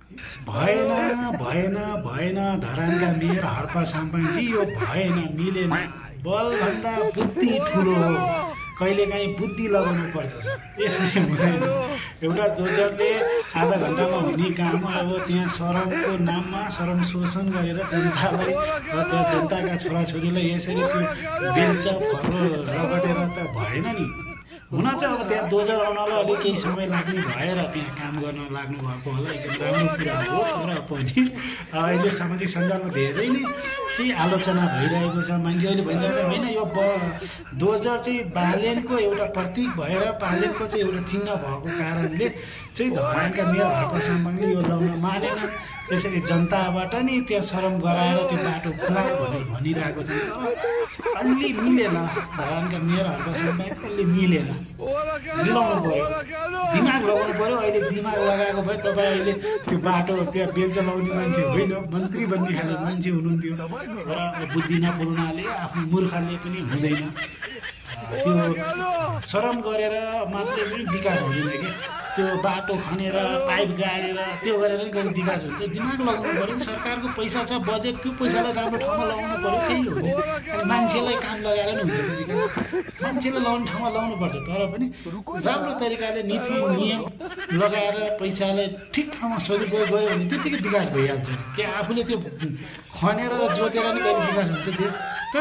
भएन भएन भएन धरानका मेयर हर्पा साम्पाङजी यो भएन मिलेन बलभन्दा बुद्धि ठुलो हो कहिलेकाहीँ बुद्धि लगाउनु पर्छ यसरी हुँदैन एउटा दोजरले आधा घन्टामा हुने काम अब त्यहाँ शरमको नाममा शरम शोषण गरेर जनतालाई र त्यहाँ जनताका छोराछोरीलाई यसरी त्यो बेल्च फर्रो रगटेर त भएन नि हुन चाहिँ अब त्यहाँ दोजर आउनलाई अलिक केही समय लाग्ने भएर त्यहाँ काम गर्न लाग्नु भएको होला एकदम राम्रो कुरा हो तर पनि अहिले सामाजिक सञ्जालमा धेरै नै त्यही आलोचना भइरहेको छ मान्छेहरूले भनिरहेको छ होइन यो दोजर चाहिँ बालेनको एउटा प्रतीक भएर बालेनको चाहिँ एउटा चिन्ह भएको कारणले चाहिँ धरानका मेयर हर्पा साम्पाङले यो लाउन मानेन त्यसरी जनताबाट नि त्यहाँ शरम गराएर त्यो बाटो खुलायो भनेर भनिरहेको छ तर अलि मिलेन धरानका मेयर हर्पा साम्पाङ अलि मिलेन मिलाउनु पर्यो दिमाग लगाउनु पर्यो अहिले दिमाग लगाएको भए तपाईँ अहिले त्यो बाटो त्यहाँ बेल्च लाउने मान्छे होइन मन्त्री बन्ने खाले मान्छे हुनुहुन्थ्यो र बुद्धि नपुर्नाले आफ्नो मूर्खले पनि हुँदैन त्यो शरम गरेर मात्रै पनि विकास हुँदैन कि त्यो बाटो खनेर पाइप गाडेर त्यो गरेर नि कहिले विकास हुन्छ दिमाग लगाउनु पऱ्यो नि सरकारको पैसा छ बजेट त्यो पैसालाई राम्रो ठाउँमा लगाउनु पऱ्यो त्यही हो नि अनि मान्छेलाई काम लगाएर नि हुन्छ त्यो विकास मान्छेलाई लगाउने ठाउँमा लगाउनुपर्छ तर पनि राम्रो तरिकाले नीति नियम लगाएर पैसालाई ठिक ठाउँमा सदुपयोग गऱ्यो भने त्यतिकै विकास भइहाल्छ कि आफूले त्यो खनेर र जोतेर नि कहिले विकास हुन्छ देश त